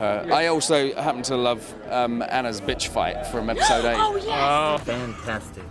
I also happen to love Anna's bitch fight from episode 8. Oh, yes! Oh, fantastic.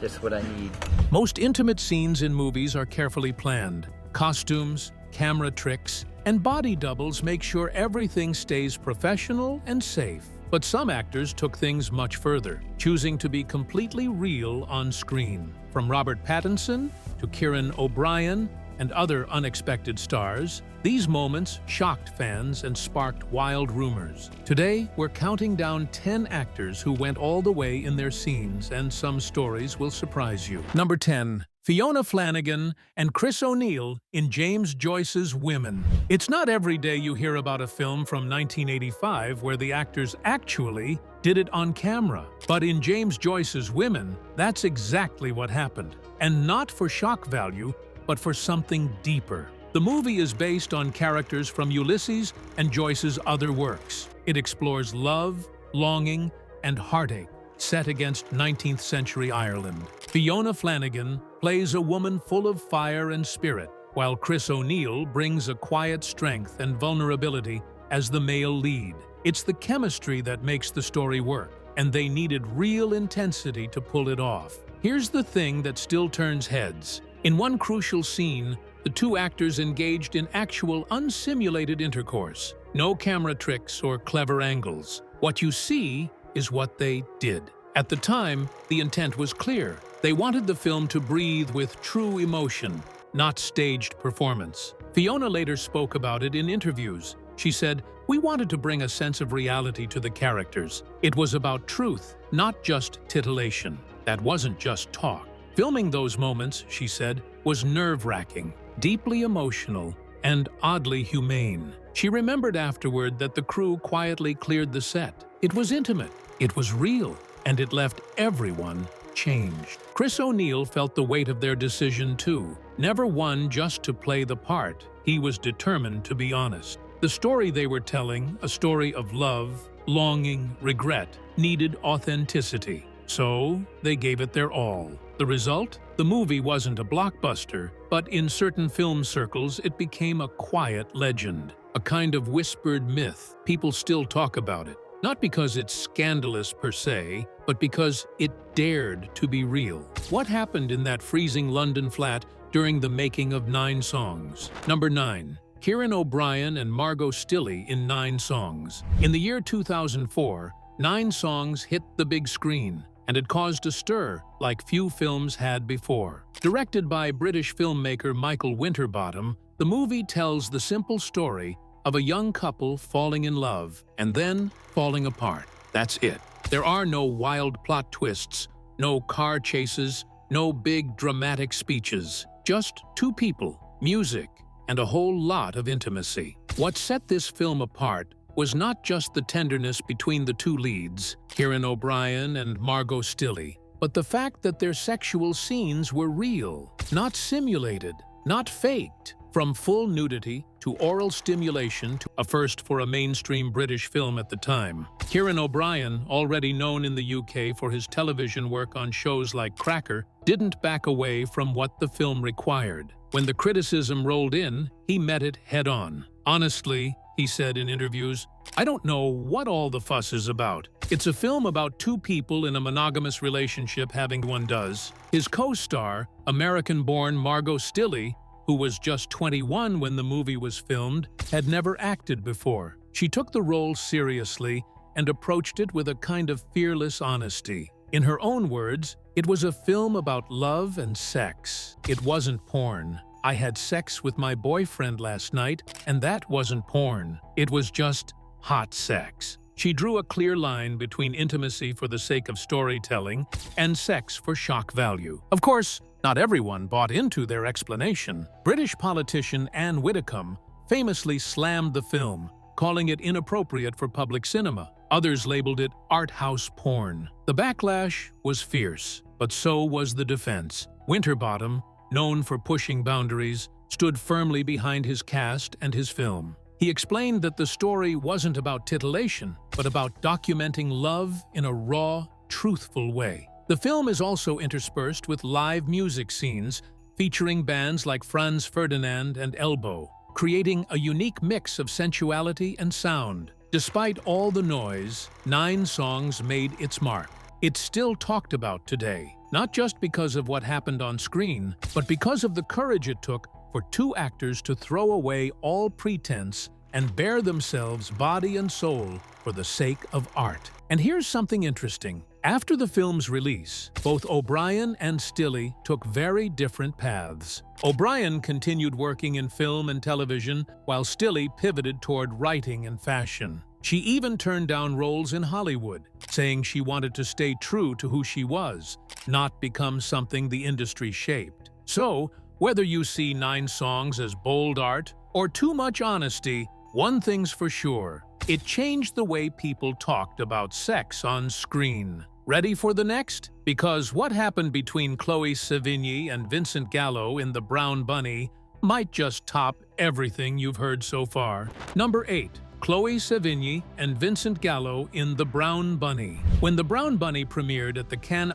Just what I need. Most intimate scenes in movies are carefully planned. Costumes, camera tricks, and body doubles make sure everything stays professional and safe. But some actors took things much further, choosing to be completely real on screen. From Robert Pattinson to Kieran O'Brien and other unexpected stars, these moments shocked fans and sparked wild rumors. Today, we're counting down 10 actors who went all the way in their scenes, and some stories will surprise you. Number 10. Fiona Flanagan and Chris O'Neill in James Joyce's Women. It's not every day you hear about a film from 1985 where the actors actually did it on camera. But in James Joyce's Women, that's exactly what happened. And not for shock value, but for something deeper. The movie is based on characters from Ulysses and Joyce's other works. It explores love, longing, and heartache, set against 19th century Ireland. Fiona Flanagan plays a woman full of fire and spirit, while Chris O'Neill brings a quiet strength and vulnerability as the male lead. It's the chemistry that makes the story work, and they needed real intensity to pull it off. Here's the thing that still turns heads. In one crucial scene, the two actors engaged in actual unsimulated intercourse. No camera tricks or clever angles. What you see is what they did. At the time, the intent was clear. They wanted the film to breathe with true emotion, not staged performance. Fiona later spoke about it in interviews. She said, "We wanted to bring a sense of reality to the characters. It was about truth, not just titillation. That wasn't just talk." Filming those moments, she said, was nerve-wracking, deeply emotional, and oddly humane. She remembered afterward that the crew quietly cleared the set. It was intimate, it was real, and it left everyone changed. Chris O'Neill felt the weight of their decision too. Never one just to play the part, he was determined to be honest. The story they were telling, a story of love, longing, regret, needed authenticity. So they gave it their all. The result? The movie wasn't a blockbuster, but in certain film circles it became a quiet legend, a kind of whispered myth. People still talk about it, not because it's scandalous per se, but because it dared to be real. What happened in that freezing London flat during the making of 9 Songs? Number 9. Kieran O'Brien and Margot Stilley in 9 Songs. In the year 2004, 9 Songs hit the big screen, and it caused a stir like few films had before. Directed by British filmmaker Michael Winterbottom, the movie tells the simple story of a young couple falling in love and then falling apart. That's it. There are no wild plot twists, no car chases, no big dramatic speeches. Just 2 people, music, and a whole lot of intimacy. What set this film apart was not just the tenderness between the 2 leads, Kieran O'Brien and Margot Stilley, but the fact that their sexual scenes were real, not simulated, not faked. From full nudity to oral stimulation, to a first for a mainstream British film at the time. Kieran O'Brien, already known in the UK for his television work on shows like Cracker, didn't back away from what the film required. When the criticism rolled in, he met it head-on. Honestly, he said in interviews, "I don't know what all the fuss is about. It's a film about 2 people in a monogamous relationship having one does." His co-star, American-born Margot Stilley, who was just 21 when the movie was filmed, had never acted before. She took the role seriously and approached it with a kind of fearless honesty. In her own words, it was a film about love and sex. It wasn't porn. "I had sex with my boyfriend last night, and that wasn't porn. It was just hot sex." She drew a clear line between intimacy for the sake of storytelling and sex for shock value. Of course, not everyone bought into their explanation. British politician Anne Widdecombe famously slammed the film, calling it inappropriate for public cinema. Others labeled it art house porn. The backlash was fierce, but so was the defense. Winterbottom, known for pushing boundaries, stood firmly behind his cast and his film. He explained that the story wasn't about titillation, but about documenting love in a raw, truthful way. The film is also interspersed with live music scenes featuring bands like Franz Ferdinand and Elbow. creating a unique mix of sensuality and sound. Despite all the noise, 9 Songs made its mark. It's still talked about today, not just because of what happened on screen, but because of the courage it took for 2 actors to throw away all pretense and bare themselves body and soul for the sake of art. And here's something interesting. After the film's release, both O'Brien and Stilley took very different paths. O'Brien continued working in film and television, while Stilley pivoted toward writing and fashion. She even turned down roles in Hollywood, saying she wanted to stay true to who she was, not become something the industry shaped. So, whether you see 9 Songs as bold art or too much honesty, one thing's for sure. It changed the way people talked about sex on screen. Ready for the next? Because what happened between Chloe Sevigny and Vincent Gallo in The Brown Bunny might just top everything you've heard so far. Number 8. Chloe Sevigny and Vincent Gallo in The Brown Bunny. When The Brown Bunny premiered at the Cannes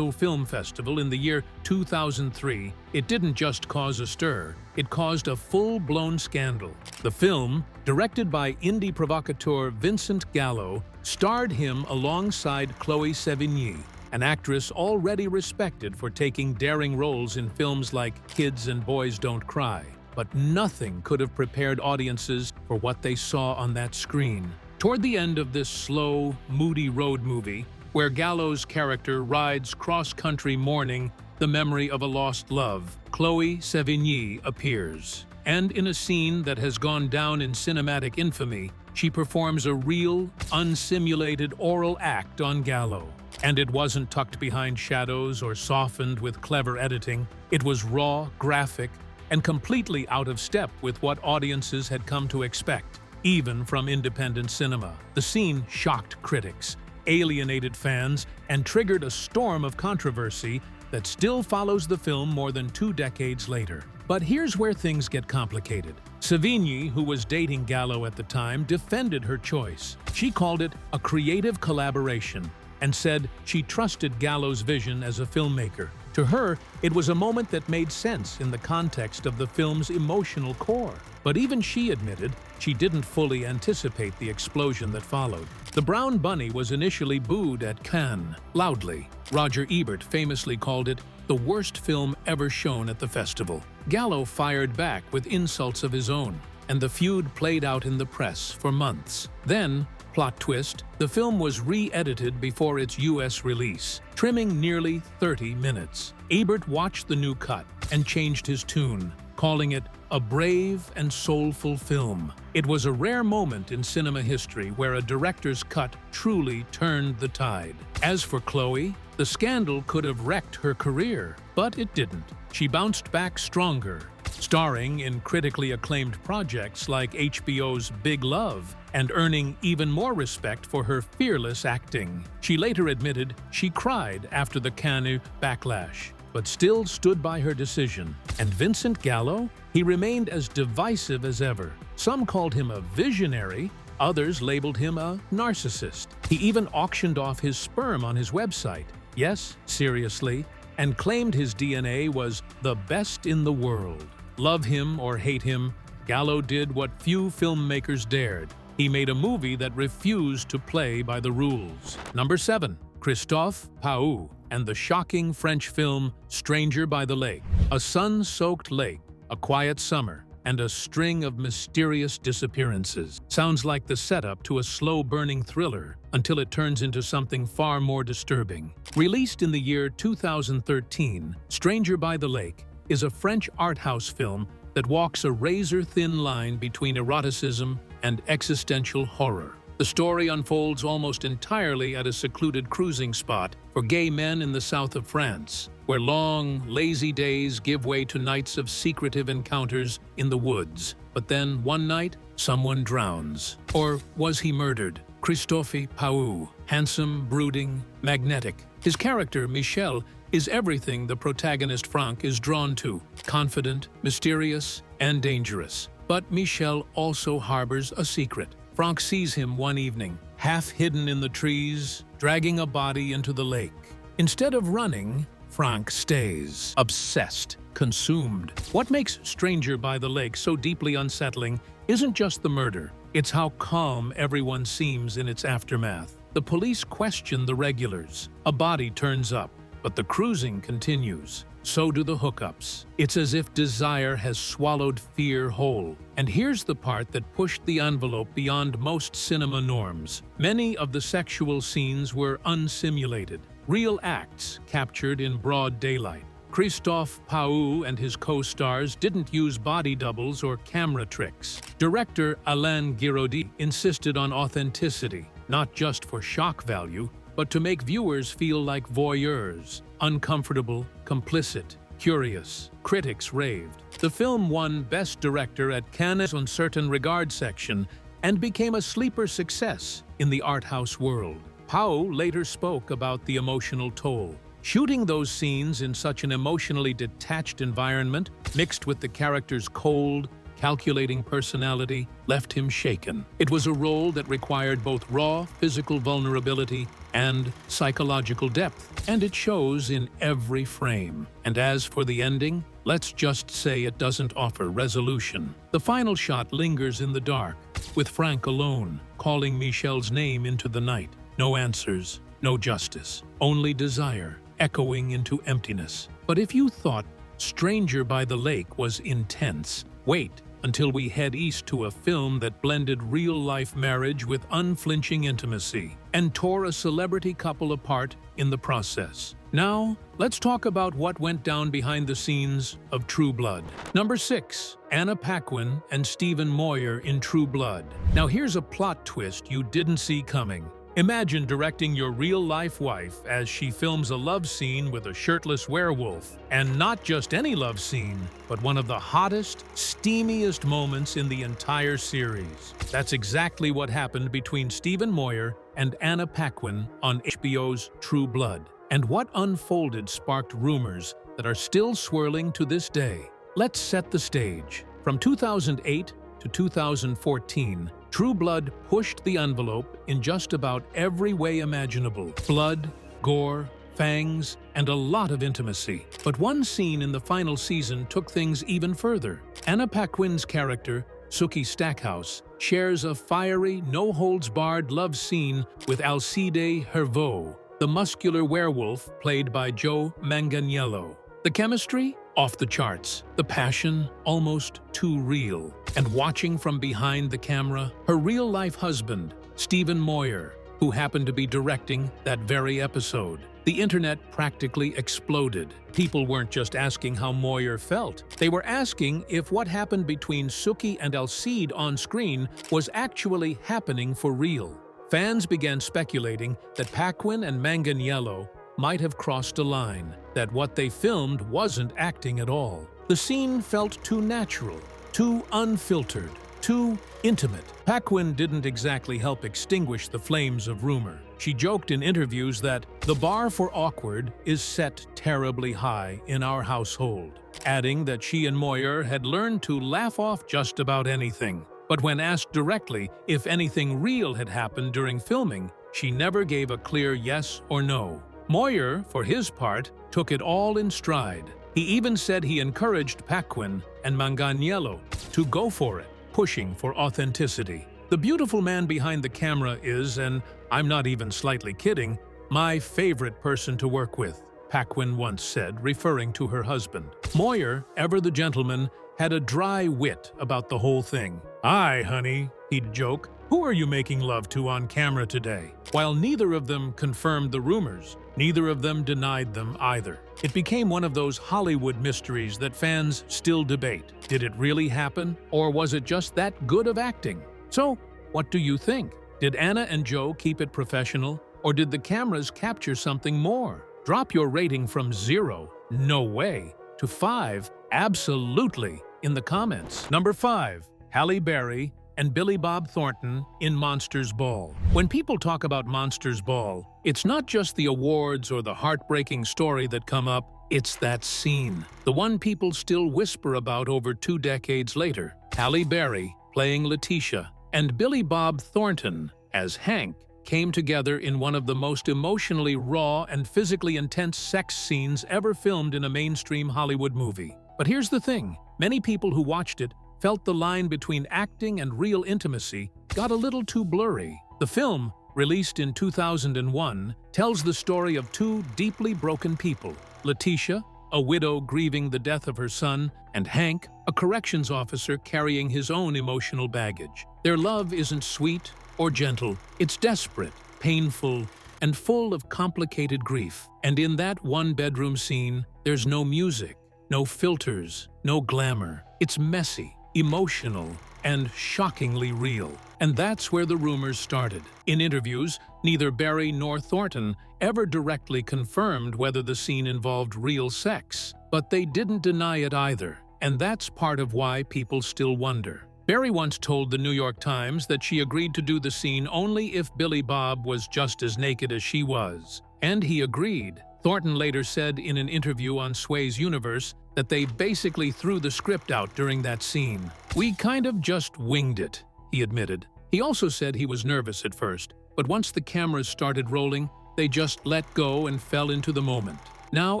Film Festival in the year 2003, it didn't just cause a stir, it caused a full-blown scandal. The film, directed by indie provocateur Vincent Gallo, starred him alongside Chloe Sevigny, an actress already respected for taking daring roles in films like Kids and Boys Don't Cry. But nothing could have prepared audiences for what they saw on that screen. Toward the end of this slow, moody road movie, where Gallo's character rides cross-country mourning the memory of a lost love, Chloe Sevigny appears. And in a scene that has gone down in cinematic infamy, she performs a real, unsimulated oral act on Gallo. And it wasn't tucked behind shadows or softened with clever editing. It was raw, graphic, and completely out of step with what audiences had come to expect, even from independent cinema. The scene shocked critics, alienated fans, and triggered a storm of controversy that still follows the film more than 2 decades later. But here's where things get complicated. Sevigny, who was dating Gallo at the time, defended her choice. She called it a creative collaboration and said she trusted Gallo's vision as a filmmaker. To her, it was a moment that made sense in the context of the film's emotional core. But even she admitted she didn't fully anticipate the explosion that followed. The Brown Bunny was initially booed at Cannes, loudly. Roger Ebert famously called it the worst film ever shown at the festival. Gallo fired back with insults of his own, and the feud played out in the press for months. Then, plot twist, the film was re-edited before its US release, trimming nearly 30 minutes. Ebert watched the new cut and changed his tune, calling it a brave and soulful film. It was a rare moment in cinema history where a director's cut truly turned the tide. As for Chloe, the scandal could have wrecked her career, but it didn't. She bounced back stronger, starring in critically acclaimed projects like HBO's Big Love and earning even more respect for her fearless acting. She later admitted she cried after the Cannes backlash, but still stood by her decision. And Vincent Gallo? He remained as divisive as ever. Some called him a visionary, others labeled him a narcissist. He even auctioned off his sperm on his website. Yes, seriously, and claimed his DNA was the best in the world. Love him or hate him, Gallo did what few filmmakers dared. He made a movie that refused to play by the rules. Number 7. Christophe Paou and the shocking French film Stranger by the Lake. A sun-soaked lake, a quiet summer, and a string of mysterious disappearances. Sounds like the setup to a slow-burning thriller until it turns into something far more disturbing. Released in the year 2013, Stranger by the Lake is a French art house film that walks a razor-thin line between eroticism and existential horror. The story unfolds almost entirely at a secluded cruising spot for gay men in the south of France, where long, lazy days give way to nights of secretive encounters in the woods. But then, one night, someone drowns. Or was he murdered? Christophe Paou, handsome, brooding, magnetic. His character, Michel, is everything the protagonist Franck is drawn to: confident, mysterious, and dangerous. But Michel also harbors a secret. Franck sees him one evening, half hidden in the trees, dragging a body into the lake. Instead of running, Frank stays obsessed, consumed. What makes Stranger by the Lake so deeply unsettling isn't just the murder, it's how calm everyone seems in its aftermath. The police question the regulars. A body turns up, but the cruising continues. So do the hookups. It's as if desire has swallowed fear whole. And here's the part that pushed the envelope beyond most cinema norms. Many of the sexual scenes were unsimulated, real acts captured in broad daylight. Christophe Pau and his co-stars didn't use body doubles or camera tricks. Director Alain Guiraudie insisted on authenticity, not just for shock value, but to make viewers feel like voyeurs, uncomfortable, complicit, curious. Critics raved. The film won Best Director at Cannes' Uncertain Regard section and became a sleeper success in the art house world. Pau later spoke about the emotional toll. Shooting those scenes in such an emotionally detached environment, mixed with the character's cold, calculating personality, left him shaken. It was a role that required both raw physical vulnerability and psychological depth, and it shows in every frame. And as for the ending, let's just say it doesn't offer resolution. The final shot lingers in the dark, with Frank alone, calling Michelle's name into the night. No answers, no justice, only desire, echoing into emptiness. But if you thought Stranger by the Lake was intense, wait until we head east to a film that blended real-life marriage with unflinching intimacy and tore a celebrity couple apart in the process. Now, let's talk about what went down behind the scenes of True Blood. Number 6. Anna Paquin and Stephen Moyer in True Blood. Now here's a plot twist you didn't see coming. Imagine directing your real-life wife as she films a love scene with a shirtless werewolf. And not just any love scene, but one of the hottest, steamiest moments in the entire series. That's exactly what happened between Stephen Moyer and Anna Paquin on HBO's True Blood. And what unfolded sparked rumors that are still swirling to this day. Let's set the stage. From 2008 to 2014, True Blood pushed the envelope in just about every way imaginable. Blood, gore, fangs, and a lot of intimacy. But one scene in the final season took things even further. Anna Paquin's character, Sookie Stackhouse, shares a fiery, no-holds-barred love scene with Alcide Herveau, the muscular werewolf played by Joe Manganiello. The chemistry? Off the charts. The passion? Almost too real. And watching from behind the camera, her real-life husband, Stephen Moyer, who happened to be directing that very episode. The internet practically exploded. People weren't just asking how Moyer felt. They were asking if what happened between Sookie and Alcide on screen was actually happening for real. Fans began speculating that Paquin and Manganiello might have crossed a line, that what they filmed wasn't acting at all. The scene felt too natural, too unfiltered, too intimate. Paquin didn't exactly help extinguish the flames of rumor. She joked in interviews that the bar for awkward is set terribly high in our household, adding that she and Moyer had learned to laugh off just about anything. But when asked directly if anything real had happened during filming, she never gave a clear yes or no. Moyer, for his part, took it all in stride. He even said he encouraged Paquin and Manganiello to go for it, pushing for authenticity. The beautiful man behind the camera is, and I'm not even slightly kidding, my favorite person to work with, Paquin once said, referring to her husband. Moyer, ever the gentleman, had a dry wit about the whole thing. "Aye, honey," he'd joke, "who are you making love to on camera today?" While neither of them confirmed the rumors, neither of them denied them either. It became one of those Hollywood mysteries that fans still debate. Did it really happen, or was it just that good of acting? So, what do you think? Did Anna and Joe keep it professional, or did the cameras capture something more? Drop your rating from 0, no way, to 5, absolutely, in the comments. Number 5. Halle Berry and Billy Bob Thornton in Monsters Ball. When people talk about Monsters Ball, it's not just the awards or the heartbreaking story that come up, it's that scene. The one people still whisper about over 2 decades later. Halle Berry playing Letitia, and Billy Bob Thornton as Hank came together in one of the most emotionally raw and physically intense sex scenes ever filmed in a mainstream Hollywood movie. But here's the thing, many people who watched it felt the line between acting and real intimacy got a little too blurry. The film, released in 2001, tells the story of two deeply broken people, Letitia, a widow grieving the death of her son, and Hank, a corrections officer carrying his own emotional baggage. Their love isn't sweet or gentle, it's desperate, painful, and full of complicated grief. And in that one-bedroom scene, there's no music, no filters, no glamour. It's messy, emotional, and shockingly real. And that's where the rumors started. In interviews, neither Barry nor Thornton ever directly confirmed whether the scene involved real sex, but they didn't deny it either. And that's part of why people still wonder. Barry once told the New York Times that she agreed to do the scene only if Billy Bob was just as naked as she was. And he agreed. Thornton later said in an interview on Sway's Universe that they basically threw the script out during that scene. "We kind of just winged it," he admitted. He also said he was nervous at first, but once the cameras started rolling, they just let go and fell into the moment. Now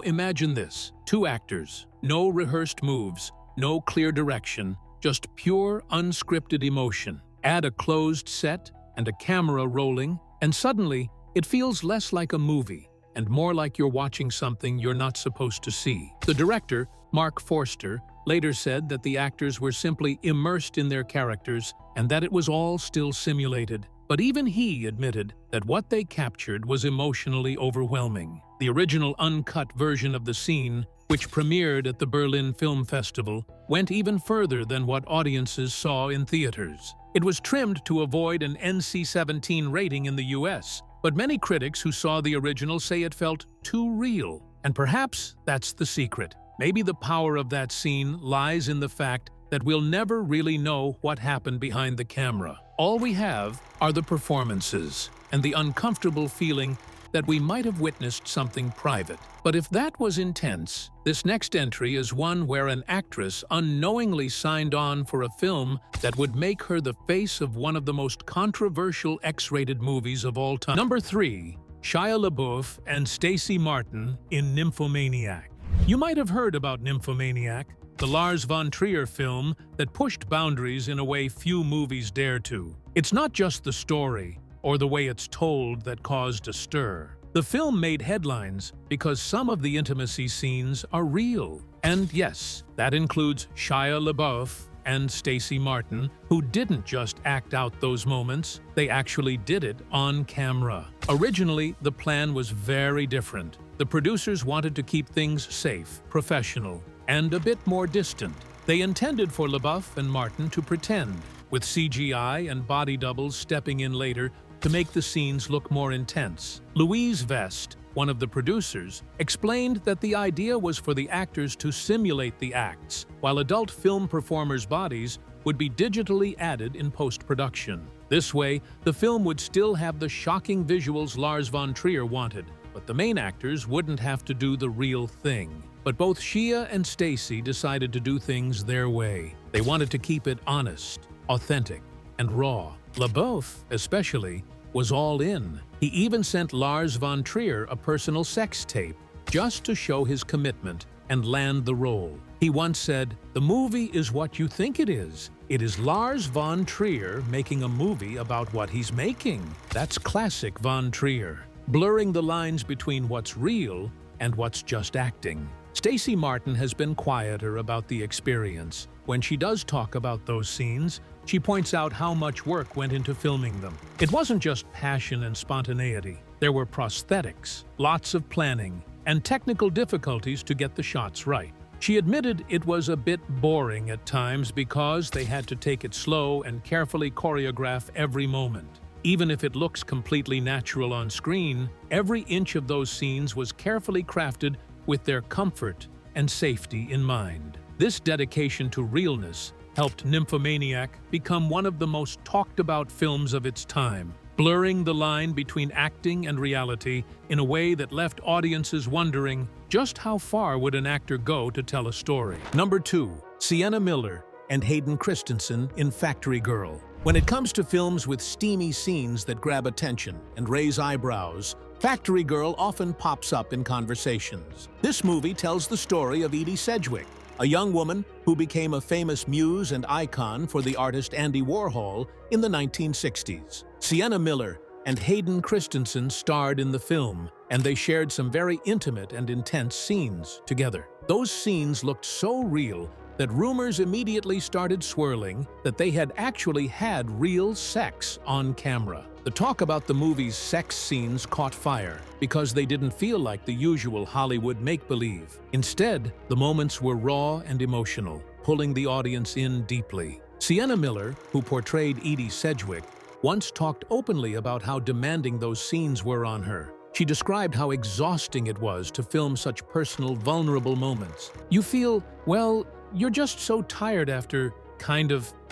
imagine this, two actors, no rehearsed moves, no clear direction, just pure, unscripted emotion. Add a closed set and a camera rolling, and suddenly it feels less like a movie and more like you're watching something you're not supposed to see. The director, Mark Forster, later said that the actors were simply immersed in their characters and that it was all still simulated. But even he admitted that what they captured was emotionally overwhelming. The original uncut version of the scene, which premiered at the Berlin Film Festival, went even further than what audiences saw in theaters. It was trimmed to avoid an NC-17 rating in the US, but many critics who saw the original say it felt too real. And perhaps that's the secret. Maybe the power of that scene lies in the fact that we'll never really know what happened behind the camera. All we have are the performances and the uncomfortable feeling that we might have witnessed something private. But if that was intense, this next entry is one where an actress unknowingly signed on for a film that would make her the face of one of the most controversial X-rated movies of all time. Number 3. Shia LaBeouf and Stacey Martin in Nymphomaniac. You might have heard about Nymphomaniac, the Lars von Trier film that pushed boundaries in a way few movies dare to. It's not just the story or the way it's told that caused a stir. The film made headlines because some of the intimacy scenes are real. And yes, that includes Shia LaBeouf and Stacey Martin, who didn't just act out those moments, they actually did it on camera. Originally, the plan was very different. The producers wanted to keep things safe, professional, and a bit more distant. They intended for LaBeouf and Martin to pretend, with CGI and body doubles stepping in later to make the scenes look more intense. Louise Vest, one of the producers, explained that the idea was for the actors to simulate the acts, while adult film performers' bodies would be digitally added in post-production. This way, the film would still have the shocking visuals Lars von Trier wanted, but the main actors wouldn't have to do the real thing. But both Shia and Stacey decided to do things their way. They wanted to keep it honest, authentic, and raw. LaBeouf, especially, was all in. He even sent Lars von Trier a personal sex tape just to show his commitment and land the role. He once said, "The movie is what you think it is. It is Lars von Trier making a movie about what he's making." That's classic von Trier, blurring the lines between what's real and what's just acting. Stacey Martin has been quieter about the experience. When she does talk about those scenes, she points out how much work went into filming them. It wasn't just passion and spontaneity. There were prosthetics, lots of planning, and technical difficulties to get the shots right. She admitted it was a bit boring at times because they had to take it slow and carefully choreograph every moment. Even if it looks completely natural on screen, every inch of those scenes was carefully crafted with their comfort and safety in mind. This dedication to realness helped Nymphomaniac become one of the most talked-about films of its time, blurring the line between acting and reality in a way that left audiences wondering just how far would an actor go to tell a story. Number 2. Sienna Miller and Hayden Christensen in Factory Girl. When it comes to films with steamy scenes that grab attention and raise eyebrows, Factory Girl often pops up in conversations. This movie tells the story of Edie Sedgwick, a young woman who became a famous muse and icon for the artist Andy Warhol in the 1960s. Sienna Miller and Hayden Christensen starred in the film, and they shared some very intimate and intense scenes together. Those scenes looked so real that rumors immediately started swirling that they had actually had real sex on camera. The talk about the movie's sex scenes caught fire because they didn't feel like the usual Hollywood make-believe. Instead, the moments were raw and emotional, pulling the audience in deeply. Sienna Miller, who portrayed Edie Sedgwick, once talked openly about how demanding those scenes were on her. She described how exhausting it was to film such personal, vulnerable moments. You feel, well, you're just so tired after,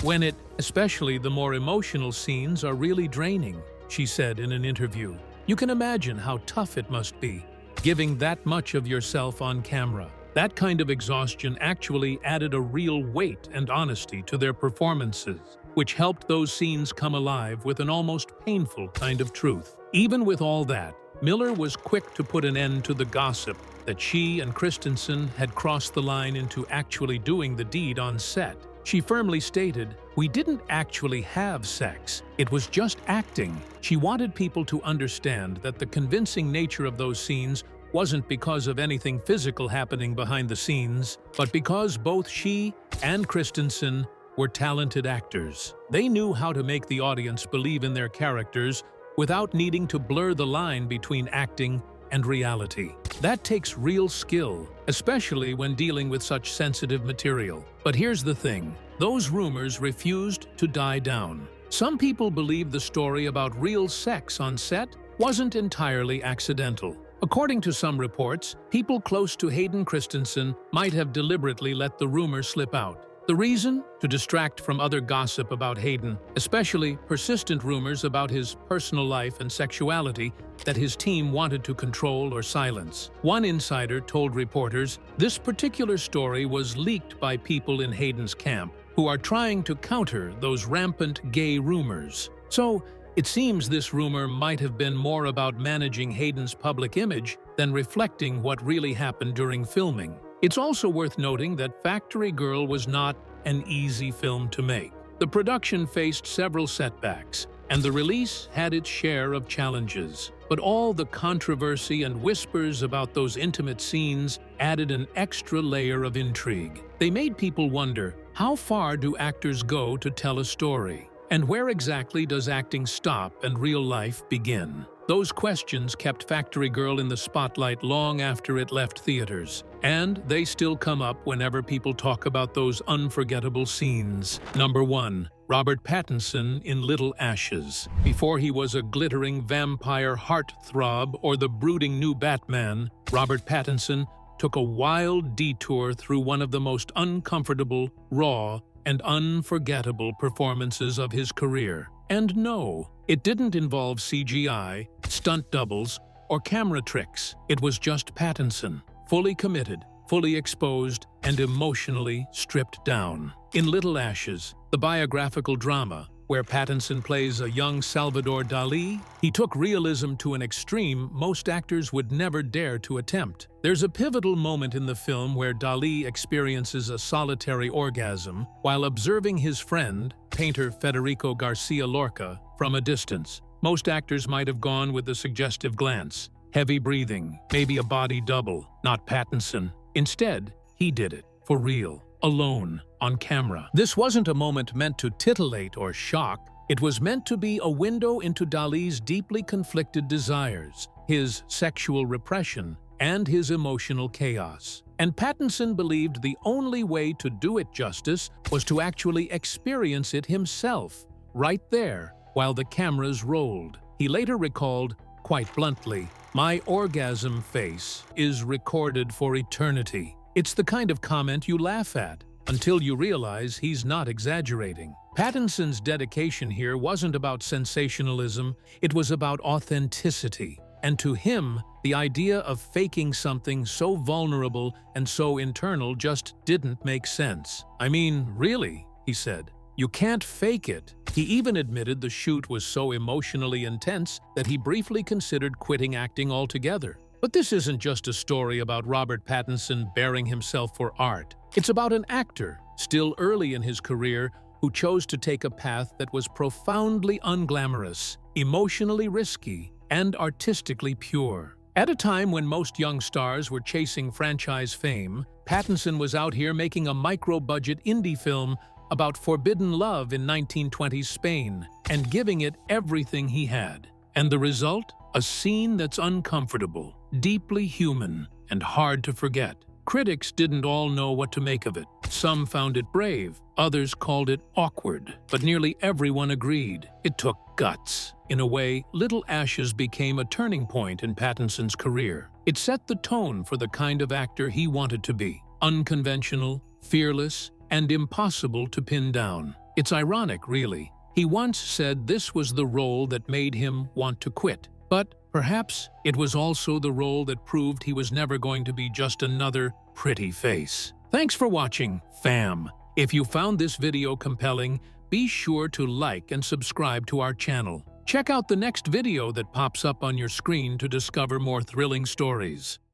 when especially the more emotional scenes are really draining, she said in an interview. You can imagine how tough it must be, giving that much of yourself on camera. That kind of exhaustion actually added a real weight and honesty to their performances, which helped those scenes come alive with an almost painful kind of truth. Even with all that, Miller was quick to put an end to the gossip that she and Christensen had crossed the line into actually doing the deed on set. She firmly stated, "We didn't actually have sex. It was just acting." She wanted people to understand that the convincing nature of those scenes wasn't because of anything physical happening behind the scenes, but because both she and Christensen were talented actors. They knew how to make the audience believe in their characters without needing to blur the line between acting and reality. That takes real skill, especially when dealing with such sensitive material. But here's the thing, those rumors refused to die down. Some people believe the story about real sex on set wasn't entirely accidental. According to some reports, people close to Hayden Christensen might have deliberately let the rumor slip out. The reason? To distract from other gossip about Hayden, especially persistent rumors about his personal life and sexuality that his team wanted to control or silence. One insider told reporters, "This particular story was leaked by people in Hayden's camp who are trying to counter those rampant gay rumors." So, it seems this rumor might have been more about managing Hayden's public image than reflecting what really happened during filming. It's also worth noting that Factory Girl was not an easy film to make. The production faced several setbacks, and the release had its share of challenges. But all the controversy and whispers about those intimate scenes added an extra layer of intrigue. They made people wonder, how far do actors go to tell a story? And where exactly does acting stop and real life begin? Those questions kept Factory Girl in the spotlight long after it left theaters, and they still come up whenever people talk about those unforgettable scenes. Number 1. Robert Pattinson in Little Ashes. Before he was a glittering vampire heartthrob or the brooding new Batman, Robert Pattinson took a wild detour through one of the most uncomfortable, raw, and unforgettable performances of his career. And no, it didn't involve CGI, stunt doubles, or camera tricks. It was just Pattinson, fully committed, fully exposed, and emotionally stripped down. In Little Ashes, the biographical drama, where Pattinson plays a young Salvador Dali, he took realism to an extreme most actors would never dare to attempt. There's a pivotal moment in the film where Dali experiences a solitary orgasm while observing his friend, painter Federico Garcia Lorca, from a distance. Most actors might have gone with the suggestive glance, heavy breathing, maybe a body double, not Pattinson. Instead, he did it, for real, alone, on camera. This wasn't a moment meant to titillate or shock. It was meant to be a window into Dali's deeply conflicted desires, his sexual repression, and his emotional chaos. And Pattinson believed the only way to do it justice was to actually experience it himself, right there, while the cameras rolled. He later recalled, quite bluntly, "My orgasm face is recorded for eternity." It's the kind of comment you laugh at, until you realize he's not exaggerating. Pattinson's dedication here wasn't about sensationalism, it was about authenticity. And to him, the idea of faking something so vulnerable and so internal just didn't make sense. "I mean, really," he said, You can't fake it. He even admitted the shoot was so emotionally intense that he briefly considered quitting acting altogether. But this isn't just a story about Robert Pattinson bearing himself for art. It's about an actor, still early in his career, who chose to take a path that was profoundly unglamorous, emotionally risky, and artistically pure. At a time when most young stars were chasing franchise fame, Pattinson was out here making a micro-budget indie film about forbidden love in 1920s Spain and giving it everything he had. And the result? A scene that's uncomfortable, deeply human, and hard to forget. Critics didn't all know what to make of it. Some found it brave, others called it awkward, but nearly everyone agreed it took guts. In a way, Little Ashes became a turning point in Pattinson's career. It set the tone for the kind of actor he wanted to be: unconventional, fearless, and impossible to pin down. It's ironic, really. He once said this was the role that made him want to quit. But perhaps it was also the role that proved he was never going to be just another pretty face. Thanks for watching, fam. If you found this video compelling, be sure to like and subscribe to our channel. Check out the next video that pops up on your screen to discover more thrilling stories.